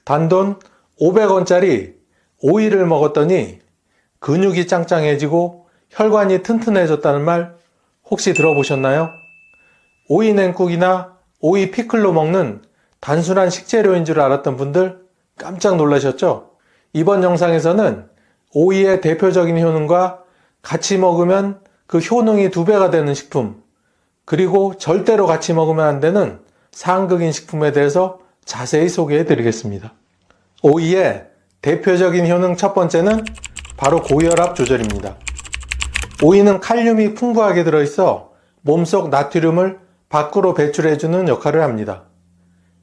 단돈 500원짜리 오이를 먹었더니 근육이 짱짱해지고 혈관이 튼튼해졌다는 말 혹시 들어보셨나요? 오이 냉국이나 오이 피클로 먹는 단순한 식재료인 줄 알았던 분들 깜짝 놀라셨죠? 이번 영상에서는 오이의 대표적인 효능과 같이 먹으면 그 효능이 2배가 되는 식품, 그리고 절대로 같이 먹으면 안 되는 상극인 식품에 대해서 자세히 소개해 드리겠습니다. 오이의 대표적인 효능 첫 번째는 바로 고혈압 조절입니다. 오이는 칼륨이 풍부하게 들어있어 몸속 나트륨을 밖으로 배출해주는 역할을 합니다.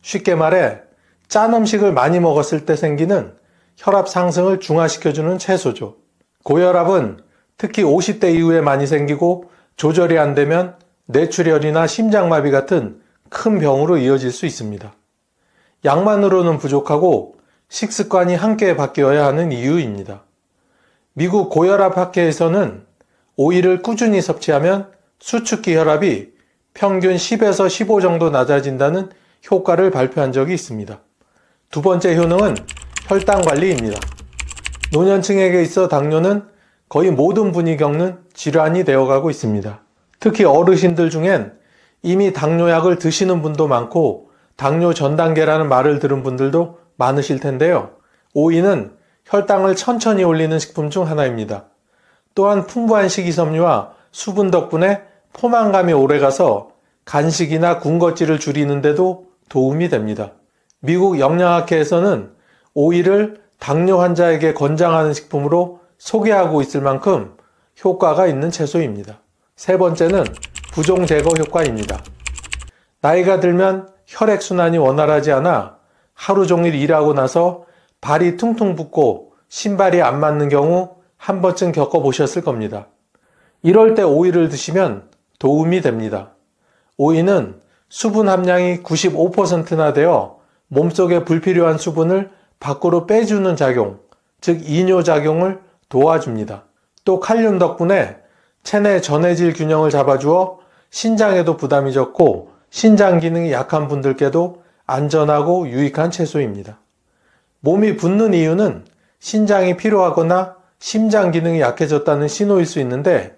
쉽게 말해 짠 음식을 많이 먹었을 때 생기는 혈압 상승을 중화시켜주는 채소죠. 고혈압은 특히 50대 이후에 많이 생기고 조절이 안 되면 뇌출혈이나 심장마비 같은 큰 병으로 이어질 수 있습니다. 약만으로는 부족하고 식습관이 함께 바뀌어야 하는 이유입니다. 미국 고혈압 학회에서는 오이를 꾸준히 섭취하면 수축기 혈압이 평균 10에서 15 정도 낮아진다는 효과를 발표한 적이 있습니다. 두 번째 효능은 혈당 관리입니다. 노년층에게 있어 당뇨는 거의 모든 분이 겪는 질환이 되어가고 있습니다. 특히 어르신들 중엔 이미 당뇨약을 드시는 분도 많고 당뇨 전 단계라는 말을 들은 분들도 많으실 텐데요. 오이는 혈당을 천천히 올리는 식품 중 하나입니다. 또한 풍부한 식이섬유와 수분 덕분에 포만감이 오래가서 간식이나 군것질을 줄이는 데도 도움이 됩니다. 미국 영양학회에서는 오이를 당뇨 환자에게 권장하는 식품으로 소개하고 있을 만큼 효과가 있는 채소입니다. 세 번째는 부종 제거 효과입니다. 나이가 들면 혈액순환이 원활하지 않아 하루 종일 일하고 나서 발이 퉁퉁 붓고 신발이 안 맞는 경우 한 번쯤 겪어보셨을 겁니다. 이럴 때 오이를 드시면 도움이 됩니다. 오이는 수분 함량이 95%나 되어 몸속에 불필요한 수분을 밖으로 빼주는 작용, 즉 이뇨작용을 도와줍니다. 또 칼륨 덕분에 체내 전해질 균형을 잡아주어 신장에도 부담이 적고 신장 기능이 약한 분들께도 안전하고 유익한 채소입니다. 몸이 붓는 이유는 신장이 피로하거나 심장 기능이 약해졌다는 신호일 수 있는데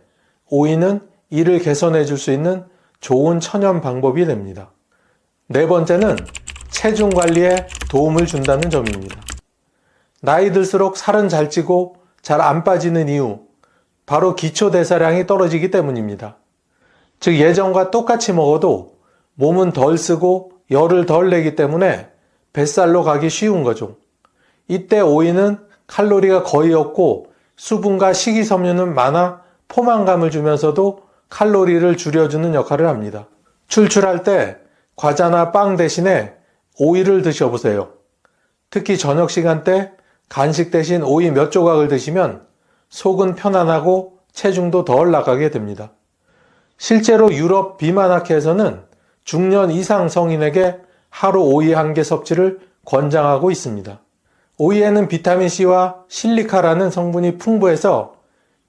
오이는 이를 개선해 줄 수 있는 좋은 천연 방법이 됩니다. 네 번째는 체중 관리에 도움을 준다는 점입니다. 나이 들수록 살은 잘 찌고 잘 안 빠지는 이유, 바로 기초 대사량이 떨어지기 때문입니다. 즉 예전과 똑같이 먹어도 몸은 덜 쓰고 열을 덜 내기 때문에 뱃살로 가기 쉬운 거죠. 이때 오이는 칼로리가 거의 없고 수분과 식이섬유는 많아 포만감을 주면서도 칼로리를 줄여주는 역할을 합니다. 출출할 때 과자나 빵 대신에 오이를 드셔보세요. 특히 저녁 시간대 간식 대신 오이 몇 조각을 드시면 속은 편안하고 체중도 덜 나가게 됩니다. 실제로 유럽 비만학회에서는 중년 이상 성인에게 하루 오이 1개 섭취를 권장하고 있습니다. 오이에는 비타민C와 실리카라는 성분이 풍부해서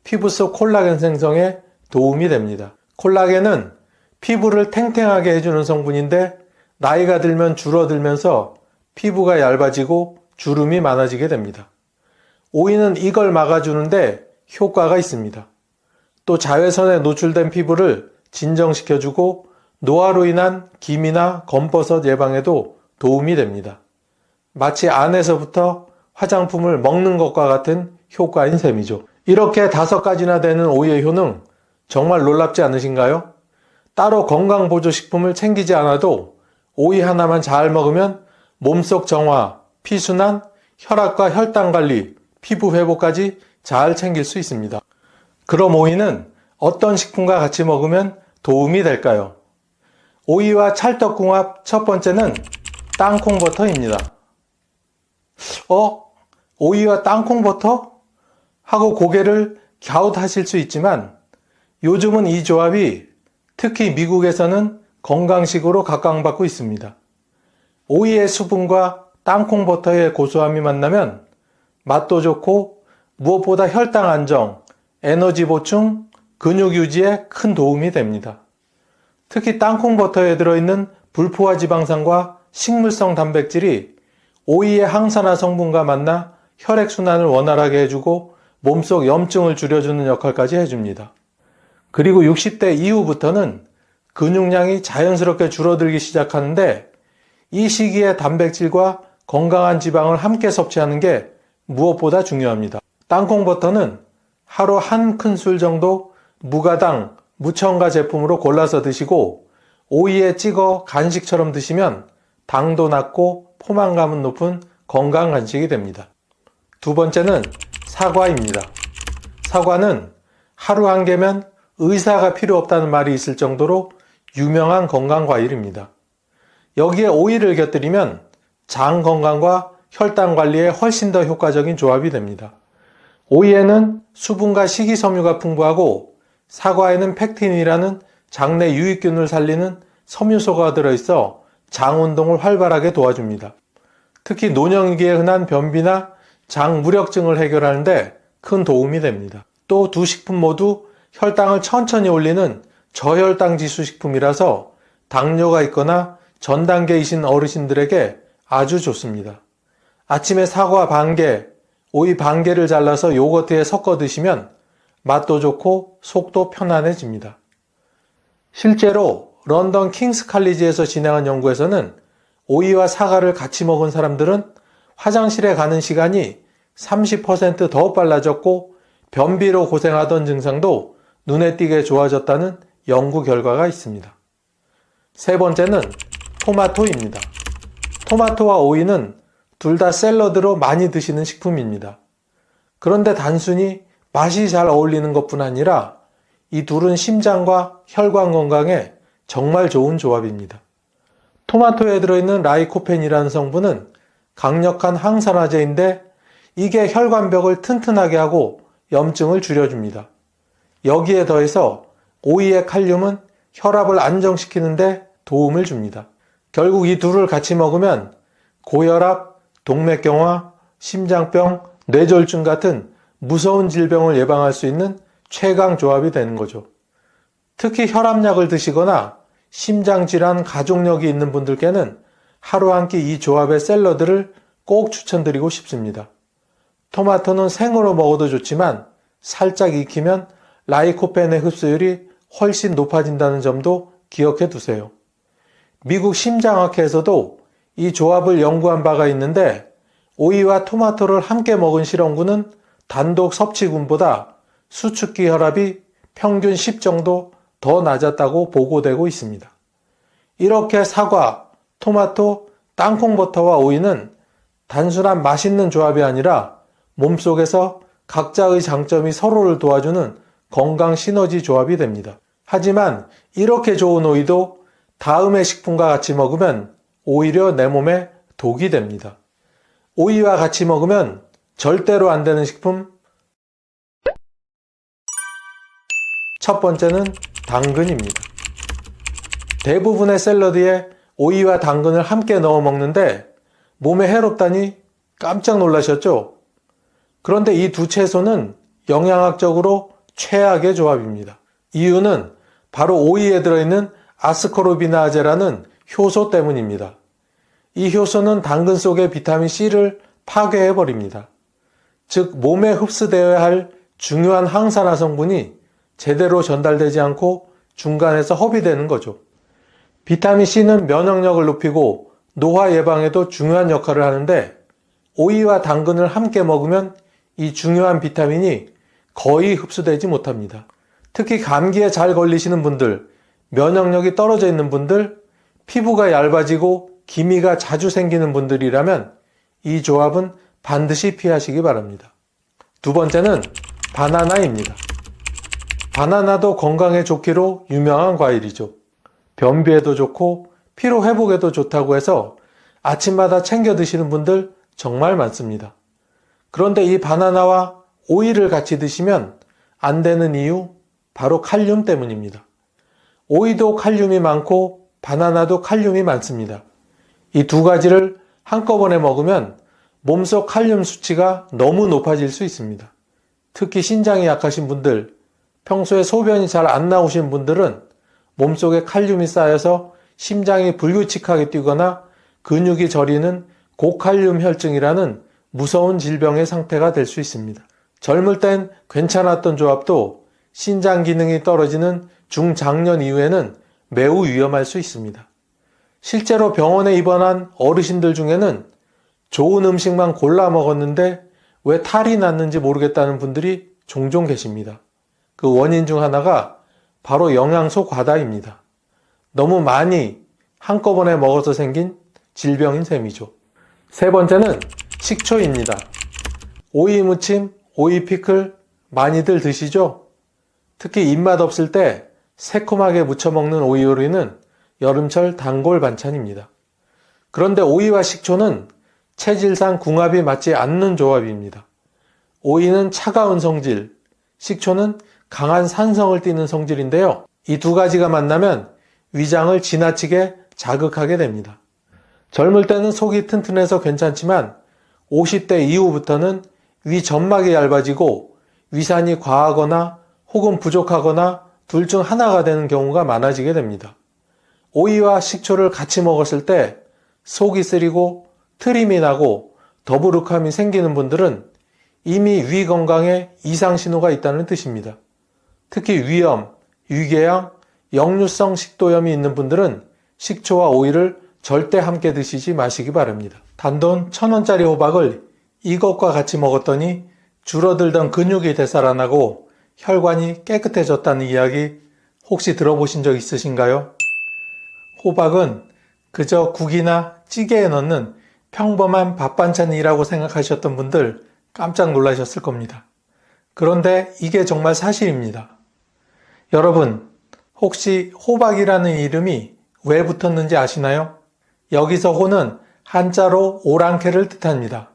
피부 속 콜라겐 생성에 도움이 됩니다. 콜라겐은 피부를 탱탱하게 해주는 성분인데 나이가 들면 줄어들면서 피부가 얇아지고 주름이 많아지게 됩니다. 오이는 이걸 막아주는데 효과가 있습니다. 또 자외선에 노출된 피부를 진정시켜주고 노화로 인한 기미나 검버섯 예방에도 도움이 됩니다. 마치 안에서부터 화장품을 먹는 것과 같은 효과인 셈이죠. 이렇게 5가지나 되는 오이의 효능 정말 놀랍지 않으신가요? 따로 건강보조식품을 챙기지 않아도 오이 하나만 잘 먹으면 몸속 정화, 피순환, 혈압과 혈당 관리, 피부 회복까지 잘 챙길 수 있습니다. 그럼 오이는 어떤 식품과 같이 먹으면 도움이 될까요? 오이와 찰떡궁합 첫 번째는 땅콩버터입니다. 오이와 땅콩버터? 하고 고개를 갸웃하실 수 있지만 요즘은 이 조합이 특히 미국에서는 건강식으로 각광받고 있습니다. 오이의 수분과 땅콩버터의 고소함이 만나면 맛도 좋고 무엇보다 혈당 안정, 에너지 보충, 근육 유지에 큰 도움이 됩니다. 특히 땅콩버터에 들어있는 불포화 지방산과 식물성 단백질이 오이의 항산화 성분과 만나 혈액순환을 원활하게 해주고 몸속 염증을 줄여주는 역할까지 해줍니다. 그리고 60대 이후부터는 근육량이 자연스럽게 줄어들기 시작하는데 이 시기에 단백질과 건강한 지방을 함께 섭취하는 게 무엇보다 중요합니다. 땅콩버터는 하루 한 큰술 정도 무가당, 무첨가 제품으로 골라서 드시고 오이에 찍어 간식처럼 드시면 당도 낮고 포만감은 높은 건강 간식이 됩니다. 두 번째는 사과입니다. 사과는 하루 한 개면 의사가 필요 없다는 말이 있을 정도로 유명한 건강 과일입니다. 여기에 오이를 곁들이면 장 건강과 혈당 관리에 훨씬 더 효과적인 조합이 됩니다. 오이에는 수분과 식이섬유가 풍부하고 사과에는 팩틴이라는 장내 유익균을 살리는 섬유소가 들어있어 장 운동을 활발하게 도와줍니다. 특히 노령기에 흔한 변비나 장 무력증을 해결하는데 큰 도움이 됩니다. 또 두 식품 모두 혈당을 천천히 올리는 저혈당 지수 식품이라서 당뇨가 있거나 전 단계이신 어르신들에게 아주 좋습니다. 아침에 사과 반 개, 오이 반 개를 잘라서 요거트에 섞어 드시면 맛도 좋고 속도 편안해집니다. 실제로 런던 킹스 칼리지에서 진행한 연구에서는 오이와 사과를 같이 먹은 사람들은 화장실에 가는 시간이 30% 더 빨라졌고 변비로 고생하던 증상도 눈에 띄게 좋아졌다는 연구 결과가 있습니다. 세 번째는 토마토입니다. 토마토와 오이는 둘 다 샐러드로 많이 드시는 식품입니다. 그런데 단순히 맛이 잘 어울리는 것뿐 아니라 이 둘은 심장과 혈관 건강에 정말 좋은 조합입니다. 토마토에 들어있는 라이코펜이라는 성분은 강력한 항산화제인데 이게 혈관벽을 튼튼하게 하고 염증을 줄여줍니다. 여기에 더해서 오이의 칼륨은 혈압을 안정시키는데 도움을 줍니다. 결국 이 둘을 같이 먹으면 고혈압, 동맥경화, 심장병, 뇌졸중 같은 무서운 질병을 예방할 수 있는 최강 조합이 되는 거죠. 특히 혈압약을 드시거나 심장질환 가족력이 있는 분들께는 하루 한 끼 이 조합의 샐러드를 꼭 추천드리고 싶습니다. 토마토는 생으로 먹어도 좋지만 살짝 익히면 라이코펜의 흡수율이 훨씬 높아진다는 점도 기억해 두세요. 미국 심장학회에서도 이 조합을 연구한 바가 있는데 오이와 토마토를 함께 먹은 실험군은 단독 섭취군보다 수축기 혈압이 평균 10 정도 더 낮았다고 보고되고 있습니다. 이렇게 사과, 토마토, 땅콩버터와 오이는 단순한 맛있는 조합이 아니라 몸속에서 각자의 장점이 서로를 도와주는 건강 시너지 조합이 됩니다. 하지만 이렇게 좋은 오이도 다음의 식품과 같이 먹으면 오히려 내 몸에 독이 됩니다. 오이와 같이 먹으면 절대로 안 되는 식품 첫 번째는 당근입니다. 대부분의 샐러드에 오이와 당근을 함께 넣어 먹는데 몸에 해롭다니 깜짝 놀라셨죠? 그런데 이 두 채소는 영양학적으로 최악의 조합입니다. 이유는 바로 오이에 들어있는 아스코르비나아제라는 효소 때문입니다. 이 효소는 당근 속의 비타민 C를 파괴해버립니다. 즉 몸에 흡수되어야 할 중요한 항산화 성분이 제대로 전달되지 않고 중간에서 허비되는 거죠. 비타민 C는 면역력을 높이고 노화 예방에도 중요한 역할을 하는데 오이와 당근을 함께 먹으면 이 중요한 비타민이 거의 흡수되지 못합니다. 특히 감기에 잘 걸리시는 분들, 면역력이 떨어져 있는 분들, 피부가 얇아지고 기미가 자주 생기는 분들이라면 이 조합은 반드시 피하시기 바랍니다. 두 번째는 바나나입니다. 바나나도 건강에 좋기로 유명한 과일이죠. 변비에도 좋고 피로 회복에도 좋다고 해서 아침마다 챙겨 드시는 분들 정말 많습니다. 그런데 이 바나나와 오이를 같이 드시면 안 되는 이유 바로 칼륨 때문입니다. 오이도 칼륨이 많고 바나나도 칼륨이 많습니다. 이 두 가지를 한꺼번에 먹으면 몸속 칼륨 수치가 너무 높아질 수 있습니다. 특히 신장이 약하신 분들, 평소에 소변이 잘 안 나오신 분들은 몸속에 칼륨이 쌓여서 심장이 불규칙하게 뛰거나 근육이 저리는 고칼륨 혈증이라는 무서운 질병의 상태가 될 수 있습니다. 젊을 땐 괜찮았던 조합도 신장 기능이 떨어지는 중장년 이후에는 매우 위험할 수 있습니다. 실제로 병원에 입원한 어르신들 중에는 좋은 음식만 골라 먹었는데 왜 탈이 났는지 모르겠다는 분들이 종종 계십니다. 그 원인 중 하나가 바로 영양소 과다입니다. 너무 많이 한꺼번에 먹어서 생긴 질병인 셈이죠. 세 번째는 식초입니다. 오이 무침, 오이 피클 많이들 드시죠? 특히 입맛 없을 때 새콤하게 무쳐 먹는 오이 요리는 여름철 단골 반찬입니다. 그런데 오이와 식초는 체질상 궁합이 맞지 않는 조합입니다. 오이는 차가운 성질, 식초는 강한 산성을 띠는 성질인데요. 이 두 가지가 만나면 위장을 지나치게 자극하게 됩니다. 젊을 때는 속이 튼튼해서 괜찮지만 50대 이후부터는 위 점막이 얇아지고 위산이 과하거나 혹은 부족하거나 둘 중 하나가 되는 경우가 많아지게 됩니다. 오이와 식초를 같이 먹었을 때 속이 쓰리고 트림이 나고 더부룩함이 생기는 분들은 이미 위 건강에 이상 신호가 있다는 뜻입니다. 특히 위염, 위궤양, 역류성 식도염이 있는 분들은 식초와 오이를 절대 함께 드시지 마시기 바랍니다. 단돈 1,000원짜리 호박을 이것과 같이 먹었더니 줄어들던 근육이 되살아나고 혈관이 깨끗해졌다는 이야기 혹시 들어보신 적 있으신가요? 호박은 그저 국이나 찌개에 넣는 평범한 밥 반찬이라고 생각하셨던 분들 깜짝 놀라셨을 겁니다. 그런데 이게 정말 사실입니다. 여러분, 혹시 호박이라는 이름이 왜 붙었는지 아시나요? 여기서 호는 한자로 오랑캐를 뜻합니다.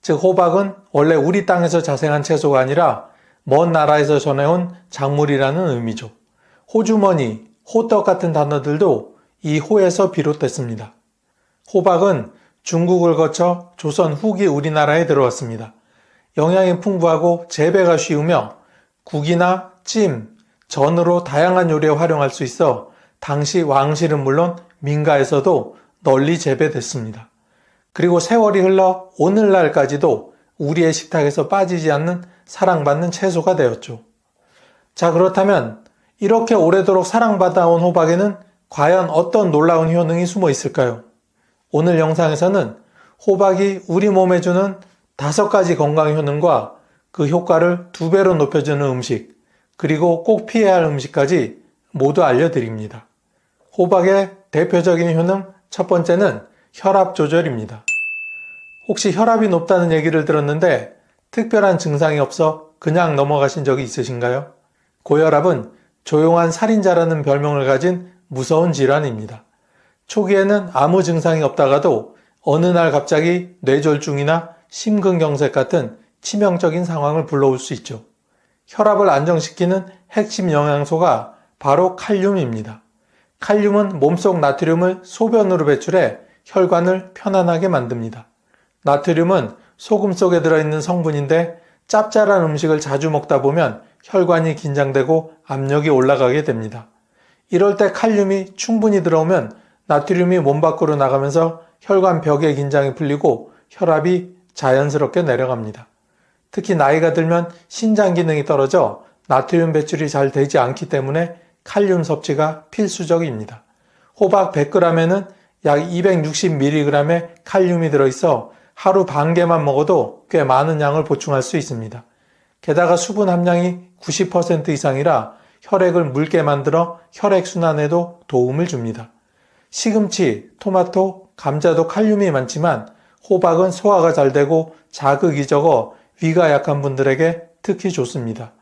즉 호박은 원래 우리 땅에서 자생한 채소가 아니라 먼 나라에서 전해온 작물이라는 의미죠. 호주머니, 호떡 같은 단어들도 이 호에서 비롯됐습니다. 호박은 중국을 거쳐 조선 후기 우리나라에 들어왔습니다. 영양이 풍부하고 재배가 쉬우며 국이나 찜, 전으로 다양한 요리에 활용할 수 있어 당시 왕실은 물론 민가에서도 널리 재배됐습니다. 그리고 세월이 흘러 오늘날까지도 우리의 식탁에서 빠지지 않는 사랑받는 채소가 되었죠. 자, 그렇다면 이렇게 오래도록 사랑받아온 호박에는 과연 어떤 놀라운 효능이 숨어 있을까요? 오늘 영상에서는 호박이 우리 몸에 주는 5가지 건강 효능과 그 효과를 2배로 높여주는 음식, 그리고 꼭 피해야 할 음식까지 모두 알려드립니다. 호박의 대표적인 효능 첫 번째는 혈압 조절입니다. 혹시 혈압이 높다는 얘기를 들었는데 특별한 증상이 없어 그냥 넘어가신 적이 있으신가요? 고혈압은 조용한 살인자라는 별명을 가진 무서운 질환입니다. 초기에는 아무 증상이 없다가도 어느 날 갑자기 뇌졸중이나 심근경색 같은 치명적인 상황을 불러올 수 있죠. 혈압을 안정시키는 핵심 영양소가 바로 칼륨입니다. 칼륨은 몸속 나트륨을 소변으로 배출해 혈관을 편안하게 만듭니다. 나트륨은 소금 속에 들어있는 성분인데 짭짤한 음식을 자주 먹다 보면 혈관이 긴장되고 압력이 올라가게 됩니다. 이럴 때 칼륨이 충분히 들어오면 나트륨이 몸 밖으로 나가면서 혈관 벽의 긴장이 풀리고 혈압이 자연스럽게 내려갑니다. 특히 나이가 들면 신장 기능이 떨어져 나트륨 배출이 잘 되지 않기 때문에 칼륨 섭취가 필수적입니다. 호박 100g에는 약 260mg의 칼륨이 들어있어 하루 반 개만 먹어도 꽤 많은 양을 보충할 수 있습니다. 게다가 수분 함량이 90% 이상이라 혈액을 묽게 만들어 혈액순환에도 도움을 줍니다. 시금치, 토마토, 감자도 칼륨이 많지만 호박은 소화가 잘 되고 자극이 적어 위가 약한 분들에게 특히 좋습니다.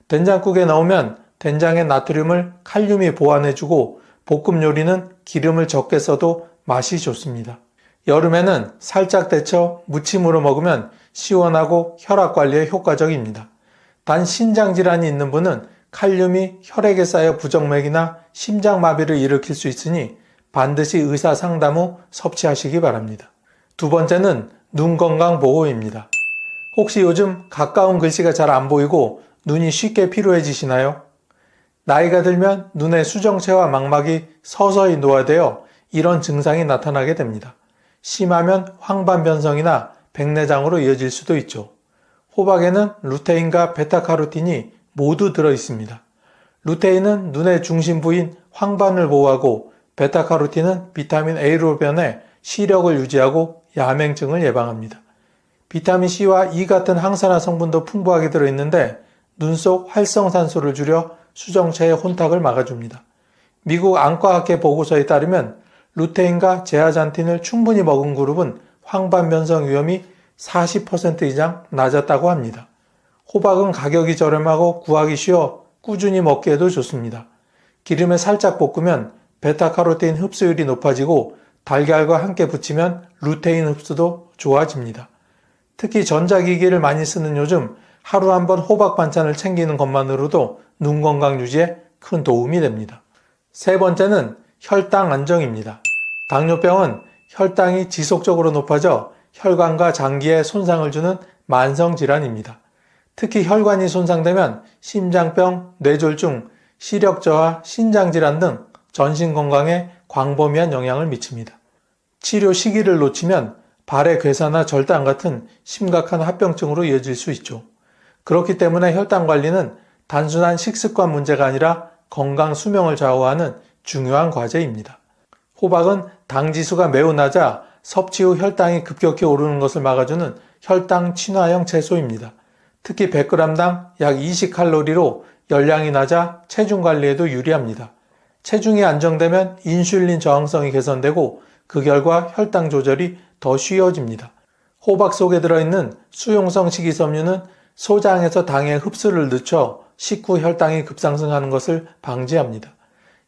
된장국에 넣으면 된장의 나트륨을 칼륨이 보완해주고 볶음 요리는 기름을 적게 써도 맛이 좋습니다. 여름에는 살짝 데쳐 무침으로 먹으면 시원하고 혈압 관리에 효과적입니다. 단 신장질환이 있는 분은 칼륨이 혈액에 쌓여 부정맥이나 심장마비를 일으킬 수 있으니 반드시 의사 상담 후 섭취하시기 바랍니다. 두 번째는 눈 건강 보호입니다. 혹시 요즘 가까운 글씨가 잘 안 보이고 눈이 쉽게 피로해지시나요? 나이가 들면 눈의 수정체와 망막이 서서히 노화되어 이런 증상이 나타나게 됩니다. 심하면 황반 변성이나 백내장으로 이어질 수도 있죠. 호박에는 루테인과 베타카로틴이 모두 들어 있습니다. 루테인은 눈의 중심 부인 황반을 보호하고 베타카로틴은 비타민 A로 변해 시력을 유지하고 야맹증을 예방합니다. 비타민 C와 E 같은 항산화 성분도 풍부하게 들어있는데 눈 속 활성산소를 줄여 수정체의 혼탁을 막아줍니다. 미국 안과학회 보고서에 따르면 루테인과 제아잔틴을 충분히 먹은 그룹은 황반 변성 위험이 40% 이상 낮았다고 합니다. 호박은 가격이 저렴하고 구하기 쉬워 꾸준히 먹기에도 좋습니다. 기름에 살짝 볶으면 베타카로틴 흡수율이 높아지고 달걀과 함께 부치면 루테인 흡수도 좋아집니다. 특히 전자기기를 많이 쓰는 요즘 하루 한 번 호박 반찬을 챙기는 것만으로도 눈 건강 유지에 큰 도움이 됩니다. 세 번째는 혈당 안정입니다. 당뇨병은 혈당이 지속적으로 높아져 혈관과 장기에 손상을 주는 만성질환입니다. 특히 혈관이 손상되면 심장병, 뇌졸중, 시력저하, 신장질환 등 전신 건강에 광범위한 영향을 미칩니다. 치료 시기를 놓치면 발의 괴사나 절단 같은 심각한 합병증으로 이어질 수 있죠. 그렇기 때문에 혈당 관리는 단순한 식습관 문제가 아니라 건강 수명을 좌우하는 중요한 과제입니다. 호박은 당 지수가 매우 낮아 섭취 후 혈당이 급격히 오르는 것을 막아주는 혈당 친화형 채소입니다. 특히 100g당 약 20칼로리로 열량이 낮아 체중 관리에도 유리합니다. 체중이 안정되면 인슐린 저항성이 개선되고 그 결과 혈당 조절이 더 쉬워집니다. 호박 속에 들어있는 수용성 식이섬유는 소장에서 당의 흡수를 늦춰 식후 혈당이 급상승하는 것을 방지합니다.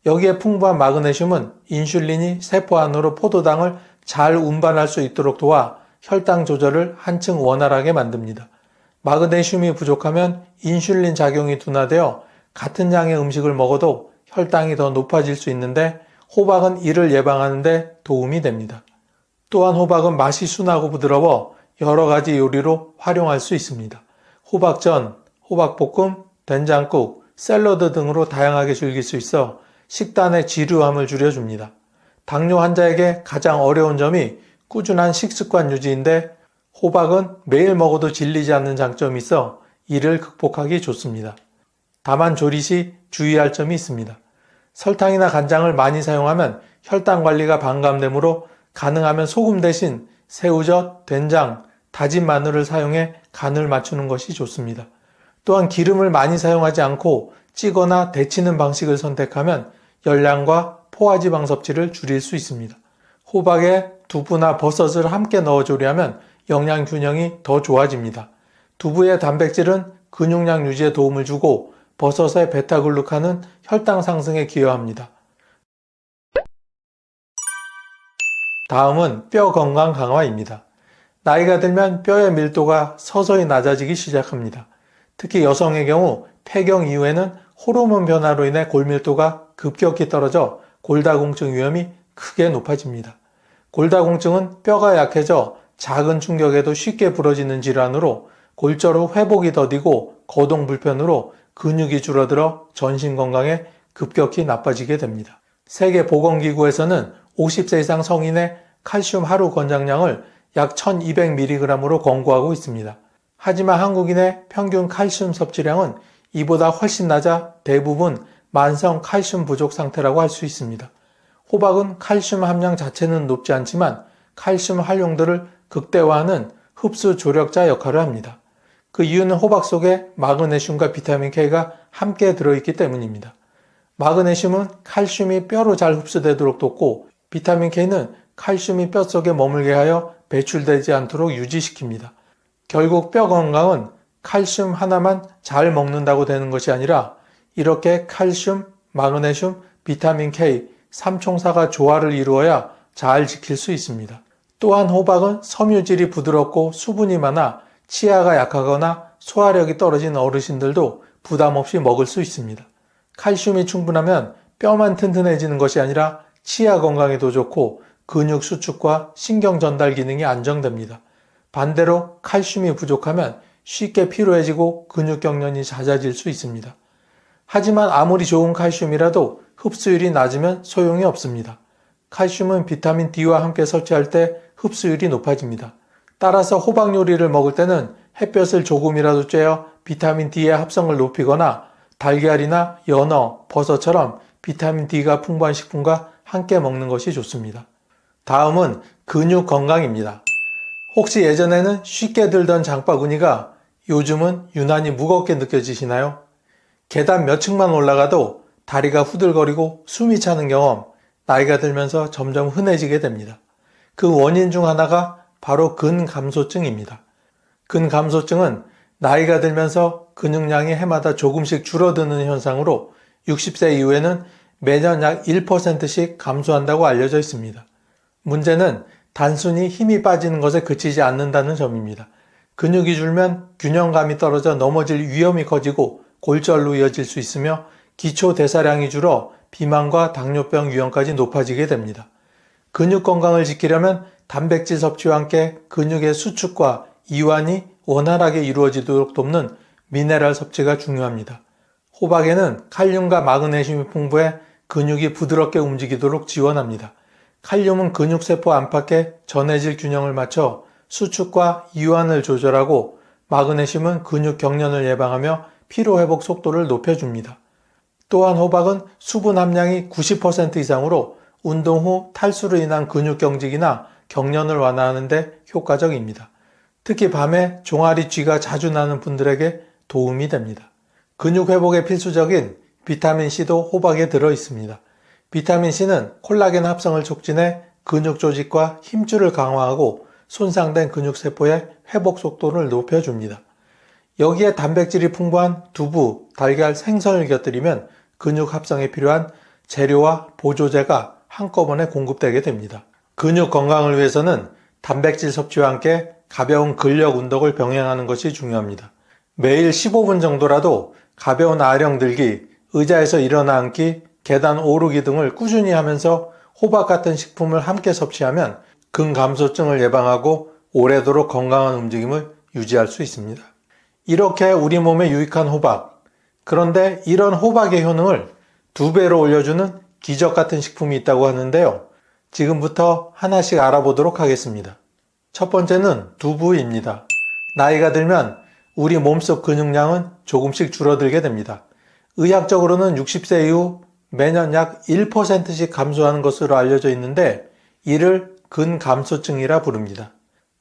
여기에 풍부한 마그네슘은 인슐린이 세포 안으로 포도당을 잘 운반할 수 있도록 도와 혈당 조절을 한층 원활하게 만듭니다. 마그네슘이 부족하면 인슐린 작용이 둔화되어 같은 양의 음식을 먹어도 혈당이 더 높아질 수 있는데 호박은 이를 예방하는 데 도움이 됩니다. 또한 호박은 맛이 순하고 부드러워 여러 가지 요리로 활용할 수 있습니다. 호박전, 호박볶음, 된장국, 샐러드 등으로 다양하게 즐길 수 있어 식단의 지루함을 줄여줍니다. 당뇨 환자에게 가장 어려운 점이 꾸준한 식습관 유지인데 호박은 매일 먹어도 질리지 않는 장점이 있어 이를 극복하기 좋습니다. 다만 조리 시 주의할 점이 있습니다. 설탕이나 간장을 많이 사용하면 혈당 관리가 반감되므로 가능하면 소금 대신 새우젓, 된장, 다진 마늘을 사용해 간을 맞추는 것이 좋습니다. 또한 기름을 많이 사용하지 않고 찌거나 데치는 방식을 선택하면 열량과 포화지방 섭취를 줄일 수 있습니다. 호박에 두부나 버섯을 함께 넣어 조리하면 영양 균형이 더 좋아집니다. 두부의 단백질은 근육량 유지에 도움을 주고 버섯의 베타글루칸은 혈당 상승에 기여합니다. 다음은 뼈 건강 강화입니다. 나이가 들면 뼈의 밀도가 서서히 낮아지기 시작합니다. 특히 여성의 경우 폐경 이후에는 호르몬 변화로 인해 골밀도가 급격히 떨어져 골다공증 위험이 크게 높아집니다. 골다공증은 뼈가 약해져 작은 충격에도 쉽게 부러지는 질환으로 골절 후 회복이 더디고 거동 불편으로 근육이 줄어들어 전신 건강에 급격히 나빠지게 됩니다. 세계보건기구에서는 50세 이상 성인의 칼슘 하루 권장량을 약 1200mg으로 권고하고 있습니다. 하지만 한국인의 평균 칼슘 섭취량은 이보다 훨씬 낮아 대부분 만성 칼슘 부족 상태라고 할 수 있습니다. 호박은 칼슘 함량 자체는 높지 않지만 칼슘 활용도를 극대화하는 흡수 조력자 역할을 합니다. 그 이유는 호박 속에 마그네슘과 비타민 K가 함께 들어있기 때문입니다. 마그네슘은 칼슘이 뼈로 잘 흡수되도록 돕고 비타민 K는 칼슘이 뼈 속에 머물게 하여 배출되지 않도록 유지시킵니다. 결국 뼈 건강은 칼슘 하나만 잘 먹는다고 되는 것이 아니라 이렇게 칼슘, 마그네슘, 비타민 K, 삼총사가 조화를 이루어야 잘 지킬 수 있습니다. 또한 호박은 섬유질이 부드럽고 수분이 많아 치아가 약하거나 소화력이 떨어진 어르신들도 부담 없이 먹을 수 있습니다. 칼슘이 충분하면 뼈만 튼튼해지는 것이 아니라 치아 건강에도 좋고 근육 수축과 신경 전달 기능이 안정됩니다. 반대로 칼슘이 부족하면 쉽게 피로해지고 근육 경련이 잦아질 수 있습니다. 하지만 아무리 좋은 칼슘이라도 흡수율이 낮으면 소용이 없습니다. 칼슘은 비타민 D와 함께 섭취할 때 흡수율이 높아집니다. 따라서 호박 요리를 먹을 때는 햇볕을 조금이라도 쬐어 비타민 D의 합성을 높이거나 달걀이나 연어, 버섯처럼 비타민 D가 풍부한 식품과 함께 먹는 것이 좋습니다. 다음은 근육 건강입니다. 혹시 예전에는 쉽게 들던 장바구니가 요즘은 유난히 무겁게 느껴지시나요? 계단 몇 층만 올라가도 다리가 후들거리고 숨이 차는 경험, 나이가 들면서 점점 흔해지게 됩니다. 그 원인 중 하나가 바로 근감소증입니다. 근감소증은 나이가 들면서 근육량이 해마다 조금씩 줄어드는 현상으로 60세 이후에는 매년 약 1%씩 감소한다고 알려져 있습니다. 문제는 단순히 힘이 빠지는 것에 그치지 않는다는 점입니다. 근육이 줄면 균형감이 떨어져 넘어질 위험이 커지고 골절로 이어질 수 있으며 기초 대사량이 줄어 비만과 당뇨병 위험까지 높아지게 됩니다. 근육 건강을 지키려면 단백질 섭취와 함께 근육의 수축과 이완이 원활하게 이루어지도록 돕는 미네랄 섭취가 중요합니다. 호박에는 칼륨과 마그네슘이 풍부해 근육이 부드럽게 움직이도록 지원합니다. 칼륨은 근육세포 안팎의 전해질 균형을 맞춰 수축과 이완을 조절하고 마그네슘은 근육 경련을 예방하며 피로회복 속도를 높여줍니다. 또한 호박은 수분 함량이 90% 이상으로 운동 후 탈수로 인한 근육 경직이나 경련을 완화하는 데 효과적입니다. 특히 밤에 종아리 쥐가 자주 나는 분들에게 도움이 됩니다. 근육 회복에 필수적인 비타민C도 호박에 들어 있습니다. 비타민C는 콜라겐 합성을 촉진해 근육 조직과 힘줄을 강화하고 손상된 근육세포의 회복 속도를 높여줍니다. 여기에 단백질이 풍부한 두부, 달걀, 생선을 곁들이면 근육 합성에 필요한 재료와 보조제가 한꺼번에 공급되게 됩니다. 근육 건강을 위해서는 단백질 섭취와 함께 가벼운 근력 운동을 병행하는 것이 중요합니다. 매일 15분 정도라도 가벼운 아령 들기, 의자에서 일어나 앉기, 계단 오르기 등을 꾸준히 하면서 호박 같은 식품을 함께 섭취하면 근감소증을 예방하고 오래도록 건강한 움직임을 유지할 수 있습니다. 이렇게 우리 몸에 유익한 호박. 그런데 이런 호박의 효능을 2배로 올려주는 기적 같은 식품이 있다고 하는데요. 지금부터 하나씩 알아보도록 하겠습니다. 첫 번째는 두부입니다. 나이가 들면 우리 몸속 근육량은 조금씩 줄어들게 됩니다. 의학적으로는 60세 이후 매년 약 1%씩 감소하는 것으로 알려져 있는데 이를 근감소증이라 부릅니다.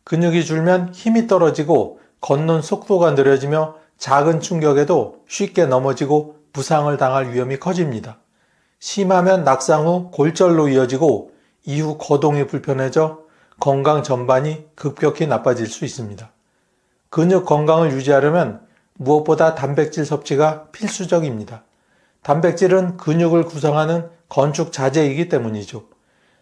근육이 줄면 힘이 떨어지고 걷는 속도가 느려지며 작은 충격에도 쉽게 넘어지고 부상을 당할 위험이 커집니다. 심하면 낙상 후 골절로 이어지고 이후 거동이 불편해져 건강 전반이 급격히 나빠질 수 있습니다. 근육 건강을 유지하려면 무엇보다 단백질 섭취가 필수적입니다. 단백질은 근육을 구성하는 건축 자재이기 때문이죠.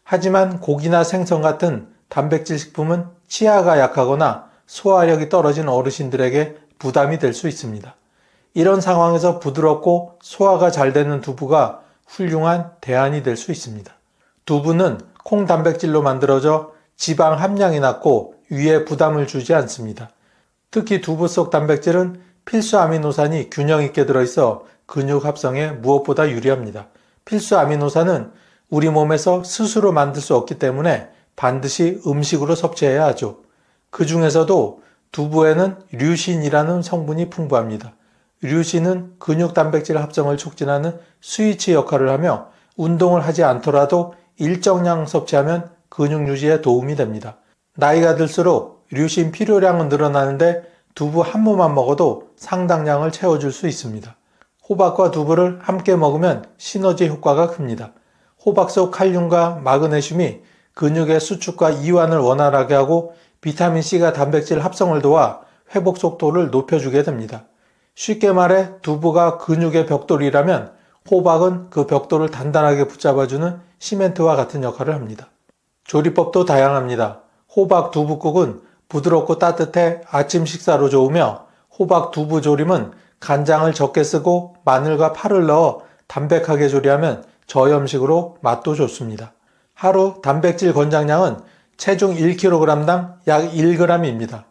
하지만 고기나 생선 같은 단백질 식품은 치아가 약하거나 소화력이 떨어진 어르신들에게 부담이 될 수 있습니다. 이런 상황에서 부드럽고 소화가 잘 되는 두부가 훌륭한 대안이 될 수 있습니다. 두부는 콩 단백질로 만들어져 지방 함량이 낮고 위에 부담을 주지 않습니다. 특히 두부 속 단백질은 필수 아미노산이 균형 있게 들어있어 근육 합성에 무엇보다 유리합니다. 필수 아미노산은 우리 몸에서 스스로 만들 수 없기 때문에 반드시 음식으로 섭취해야 하죠. 그 중에서도 두부에는 류신이라는 성분이 풍부합니다. 류신은 근육 단백질 합성을 촉진하는 스위치 역할을 하며 운동을 하지 않더라도 일정량 섭취하면 근육 유지에 도움이 됩니다. 나이가 들수록 류신 필요량은 늘어나는데 두부 한 모만 먹어도 상당량을 채워줄 수 있습니다. 호박과 두부를 함께 먹으면 시너지 효과가 큽니다. 호박 속 칼륨과 마그네슘이 근육의 수축과 이완을 원활하게 하고 비타민C가 단백질 합성을 도와 회복 속도를 높여주게 됩니다. 쉽게 말해 두부가 근육의 벽돌이라면 호박은 그 벽돌을 단단하게 붙잡아주는 시멘트와 같은 역할을 합니다. 조리법도 다양합니다. 호박 두부국은 부드럽고 따뜻해 아침 식사로 좋으며 호박 두부 조림은 간장을 적게 쓰고 마늘과 파를 넣어 담백하게 조리하면 저염식으로 맛도 좋습니다. 하루 단백질 권장량은 체중 1kg당 약 1g입니다.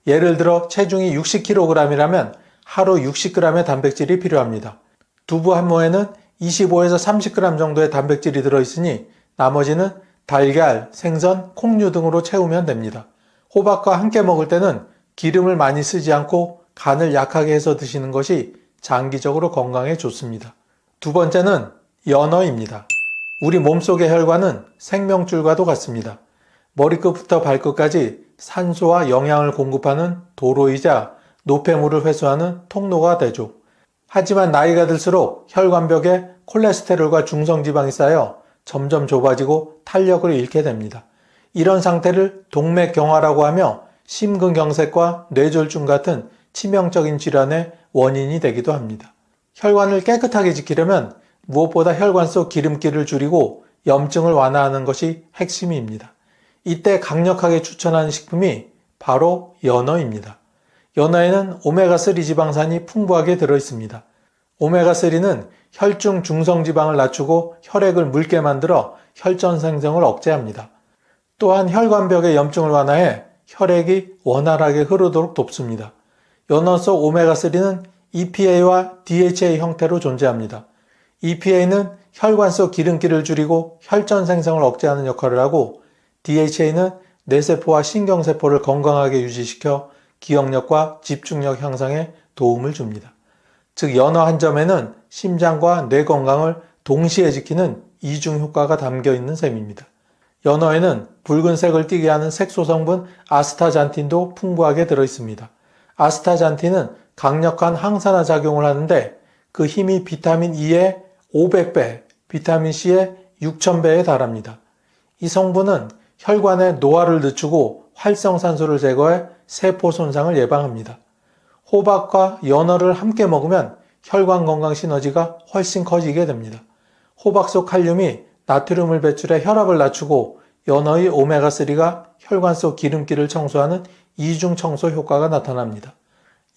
예를 들어 체중이 60kg이라면 하루 60g의 단백질이 필요합니다. 두부 한 모에는 25에서 30g 정도의 단백질이 들어있으니 나머지는 달걀, 생선, 콩류 등으로 채우면 됩니다. 호박과 함께 먹을 때는 기름을 많이 쓰지 않고 간을 약하게 해서 드시는 것이 장기적으로 건강에 좋습니다. 두 번째는 연어입니다. 우리 몸속의 혈관은 생명줄과도 같습니다. 머리끝부터 발끝까지 산소와 영양을 공급하는 도로이자 노폐물을 회수하는 통로가 되죠. 하지만 나이가 들수록 혈관벽에 콜레스테롤과 중성지방이 쌓여 점점 좁아지고 탄력을 잃게 됩니다. 이런 상태를 동맥경화라고 하며 심근경색과 뇌졸중 같은 치명적인 질환의 원인이 되기도 합니다. 혈관을 깨끗하게 지키려면 무엇보다 혈관 속 기름기를 줄이고 염증을 완화하는 것이 핵심입니다. 이때 강력하게 추천하는 식품이 바로 연어입니다. 연어에는 오메가3 지방산이 풍부하게 들어있습니다. 오메가3는 혈중 중성지방을 낮추고 혈액을 묽게 만들어 혈전 생성을 억제합니다. 또한 혈관벽의 염증을 완화해 혈액이 원활하게 흐르도록 돕습니다. 연어 속 오메가3는 EPA와 DHA 형태로 존재합니다. EPA는 혈관 속 기름기를 줄이고 혈전 생성을 억제하는 역할을 하고 DHA는 뇌세포와 신경세포를 건강하게 유지시켜 기억력과 집중력 향상에 도움을 줍니다. 즉 연어 한 점에는 심장과 뇌 건강을 동시에 지키는 이중 효과가 담겨 있는 셈입니다. 연어에는 붉은색을 띠게 하는 색소 성분 아스타잔틴도 풍부하게 들어있습니다. 아스타잔틴은 강력한 항산화 작용을 하는데 그 힘이 비타민 E의 500배, 비타민 C의 6000배에 달합니다. 이 성분은 혈관의 노화를 늦추고 활성산소를 제거해 세포 손상을 예방합니다. 호박과 연어를 함께 먹으면 혈관 건강 시너지가 훨씬 커지게 됩니다. 호박 속 칼륨이 나트륨을 배출해 혈압을 낮추고 연어의 오메가3가 혈관 속 기름기를 청소하는 이중 청소 효과가 나타납니다.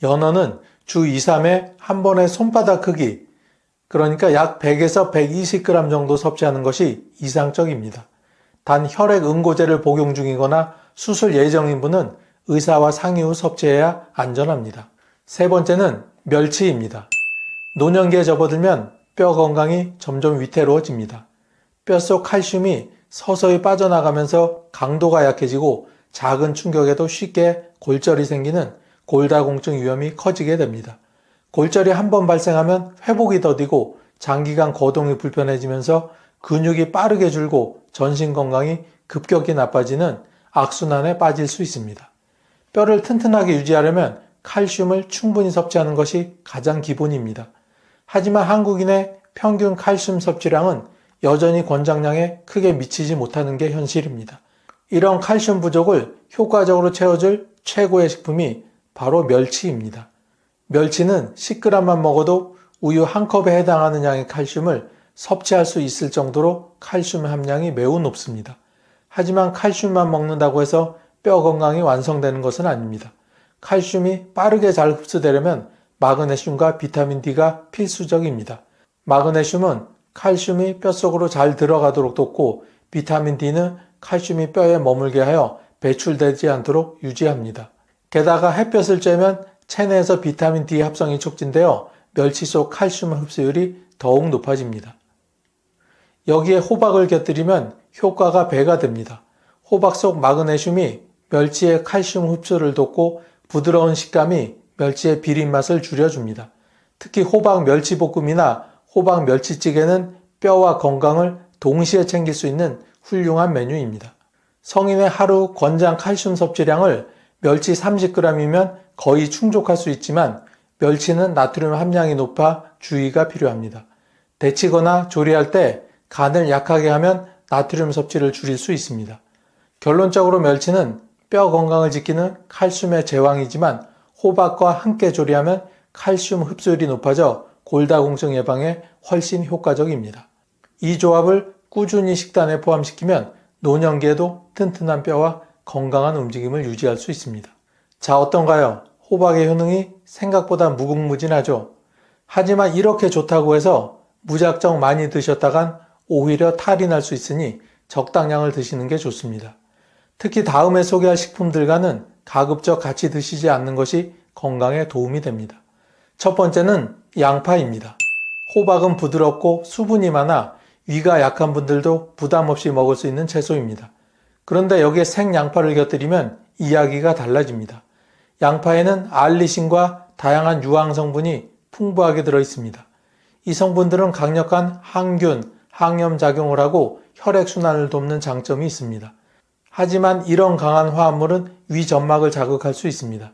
연어는 주 2, 3회 한 번의 손바닥 크기, 그러니까 약 100에서 120g 정도 섭취하는 것이 이상적입니다. 단 혈액 응고제를 복용 중이거나 수술 예정인 분은 의사와 상의 후 섭취해야 안전합니다. 세 번째는 멸치입니다. 노년기에 접어들면 뼈 건강이 점점 위태로워집니다. 뼛속 칼슘이 서서히 빠져나가면서 강도가 약해지고 작은 충격에도 쉽게 골절이 생기는 골다공증 위험이 커지게 됩니다. 골절이 한 번 발생하면 회복이 더디고 장기간 거동이 불편해지면서 근육이 빠르게 줄고 전신 건강이 급격히 나빠지는 악순환에 빠질 수 있습니다. 뼈를 튼튼하게 유지하려면 칼슘을 충분히 섭취하는 것이 가장 기본입니다. 하지만 한국인의 평균 칼슘 섭취량은 여전히 권장량에 크게 미치지 못하는 게 현실입니다. 이런 칼슘 부족을 효과적으로 채워줄 최고의 식품이 바로 멸치입니다. 멸치는 10g만 먹어도 우유 한 컵에 해당하는 양의 칼슘을 섭취할 수 있을 정도로 칼슘 함량이 매우 높습니다. 하지만 칼슘만 먹는다고 해서 뼈 건강이 완성되는 것은 아닙니다. 칼슘이 빠르게 잘 흡수되려면 마그네슘과 비타민 D가 필수적입니다. 마그네슘은 칼슘이 뼛속으로 잘 들어가도록 돕고 비타민 D는 칼슘이 뼈에 머물게 하여 배출되지 않도록 유지합니다. 게다가 햇볕을 쬐면 체내에서 비타민 D 합성이 촉진되어 멸치 속 칼슘 흡수율이 더욱 높아집니다. 여기에 호박을 곁들이면 효과가 배가 됩니다. 호박 속 마그네슘이 멸치의 칼슘 흡수를 돕고 부드러운 식감이 멸치의 비린 맛을 줄여줍니다. 특히 호박 멸치볶음이나 호박 멸치찌개는 뼈와 건강을 동시에 챙길 수 있는 훌륭한 메뉴입니다. 성인의 하루 권장 칼슘 섭취량을 멸치 30g이면 거의 충족할 수 있지만 멸치는 나트륨 함량이 높아 주의가 필요합니다. 데치거나 조리할 때 간을 약하게 하면 나트륨 섭취를 줄일 수 있습니다. 결론적으로 멸치는 뼈 건강을 지키는 칼슘의 제왕이지만 호박과 함께 조리하면 칼슘 흡수율이 높아져 골다공증 예방에 훨씬 효과적입니다. 이 조합을 꾸준히 식단에 포함시키면 노년기에도 튼튼한 뼈와 건강한 움직임을 유지할 수 있습니다. 자, 어떤가요? 호박의 효능이 생각보다 무궁무진하죠. 하지만 이렇게 좋다고 해서 무작정 많이 드셨다간 오히려 탈이 날 수 있으니 적당량을 드시는 게 좋습니다. 특히 다음에 소개할 식품들과는 가급적 같이 드시지 않는 것이 건강에 도움이 됩니다. 첫 번째는 양파입니다. 호박은 부드럽고 수분이 많아 위가 약한 분들도 부담 없이 먹을 수 있는 채소입니다. 그런데 여기에 생양파를 곁들이면 이야기가 달라집니다. 양파에는 알리신과 다양한 유황 성분이 풍부하게 들어 있습니다. 이 성분들은 강력한 항균, 항염 작용을 하고 혈액순환을 돕는 장점이 있습니다. 하지만 이런 강한 화합물은 위 점막을 자극할 수 있습니다.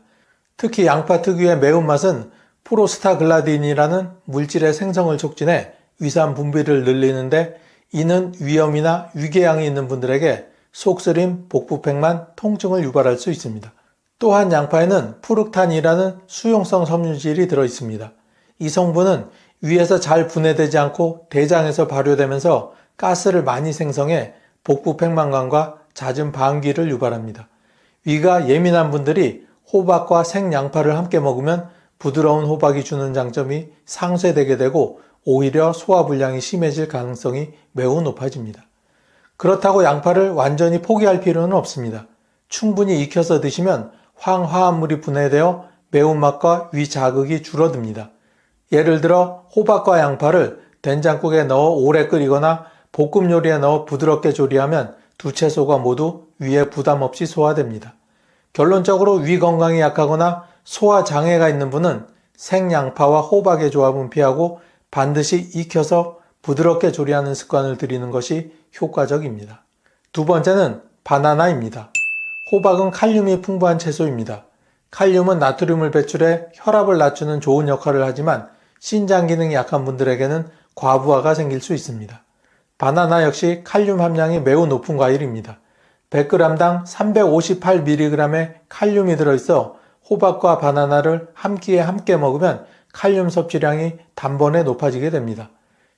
특히 양파 특유의 매운맛은 프로스타글라딘이라는 물질의 생성을 촉진해 위산 분비를 늘리는데 이는 위염이나 위궤양이 있는 분들에게 속쓰림, 복부팽만, 통증을 유발할 수 있습니다. 또한 양파에는 푸르탄이라는 수용성 섬유질이 들어있습니다. 이 성분은 위에서 잘 분해되지 않고 대장에서 발효되면서 가스를 많이 생성해 복부팽만감과 잦은 방귀를 유발합니다. 위가 예민한 분들이 호박과 생양파를 함께 먹으면 부드러운 호박이 주는 장점이 상쇄되게 되고 오히려 소화불량이 심해질 가능성이 매우 높아집니다. 그렇다고 양파를 완전히 포기할 필요는 없습니다. 충분히 익혀서 드시면 황화합물이 분해되어 매운맛과 위 자극이 줄어듭니다. 예를 들어 호박과 양파를 된장국에 넣어 오래 끓이거나 볶음 요리에 넣어 부드럽게 조리하면 두 채소가 모두 위에 부담 없이 소화됩니다. 결론적으로 위 건강이 약하거나 소화 장애가 있는 분은 생양파와 호박의 조합은 피하고 반드시 익혀서 부드럽게 조리하는 습관을 들이는 것이 효과적입니다. 두 번째는 바나나입니다. 호박은 칼륨이 풍부한 채소입니다. 칼륨은 나트륨을 배출해 혈압을 낮추는 좋은 역할을 하지만 신장 기능이 약한 분들에게는 과부하가 생길 수 있습니다. 바나나 역시 칼륨 함량이 매우 높은 과일입니다. 100g당 358mg의 칼륨이 들어있어 호박과 바나나를 한 끼에 함께 먹으면 칼륨 섭취량이 단번에 높아지게 됩니다.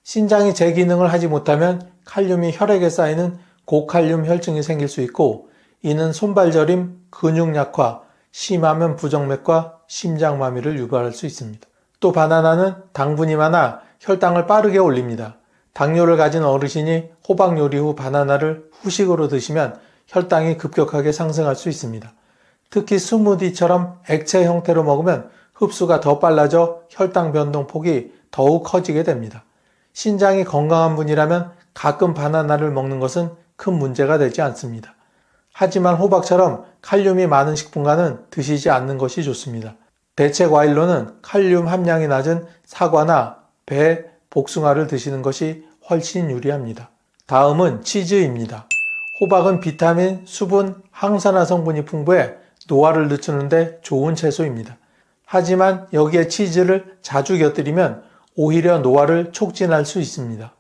신장이 제 기능을 하지 못하면 칼륨이 혈액에 쌓이는 고칼륨 혈증이 생길 수 있고 이는 손발저림, 근육 약화, 심하면 부정맥과 심장마비를 유발할 수 있습니다. 또 바나나는 당분이 많아 혈당을 빠르게 올립니다. 당뇨를 가진 어르신이 호박 요리 후 바나나를 후식으로 드시면 혈당이 급격하게 상승할 수 있습니다. 특히 스무디처럼 액체 형태로 먹으면 흡수가 더 빨라져 혈당 변동폭이 더욱 커지게 됩니다. 신장이 건강한 분이라면 가끔 바나나를 먹는 것은 큰 문제가 되지 않습니다. 하지만 호박처럼 칼륨이 많은 식품과는 드시지 않는 것이 좋습니다. 대체 과일로는 칼륨 함량이 낮은 사과나 배, 복숭아를 드시는 것이 훨씬 유리합니다. 다음은 치즈입니다. 호박은 비타민, 수분, 항산화 성분이 풍부해 노화를 늦추는데 좋은 채소입니다. 하지만 여기에 치즈를 자주 곁들이면 오히려 노화를 촉진할 수 있습니다.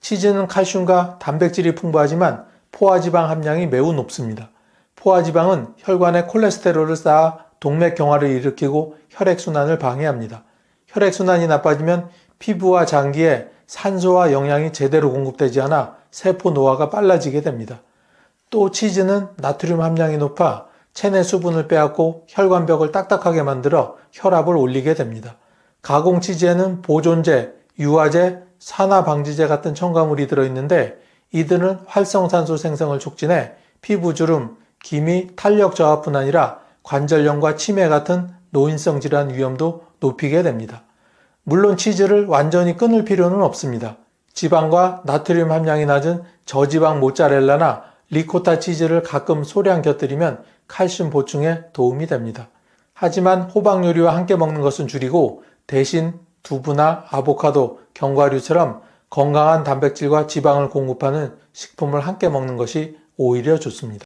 치즈는 칼슘과 단백질이 풍부하지만 포화지방 함량이 매우 높습니다. 포화지방은 혈관에 콜레스테롤을 쌓아 동맥경화를 일으키고 혈액순환을 방해합니다. 혈액순환이 나빠지면 피부와 장기에 산소와 영양이 제대로 공급되지 않아 세포 노화가 빨라지게 됩니다. 또 치즈는 나트륨 함량이 높아 체내 수분을 빼앗고 혈관벽을 딱딱하게 만들어 혈압을 올리게 됩니다. 가공 치즈에는 보존제, 유화제, 산화방지제 같은 첨가물이 들어있는데 이들은 활성산소 생성을 촉진해 피부주름, 기미, 탄력 저하뿐 아니라 관절염과 치매 같은 노인성 질환 위험도 높이게 됩니다. 물론 치즈를 완전히 끊을 필요는 없습니다. 지방과 나트륨 함량이 낮은 저지방 모짜렐라나 리코타 치즈를 가끔 소량 곁들이면 칼슘 보충에 도움이 됩니다. 하지만 호박 요리와 함께 먹는 것은 줄이고 대신 두부나 아보카도, 견과류처럼 건강한 단백질과 지방을 공급하는 식품을 함께 먹는 것이 오히려 좋습니다.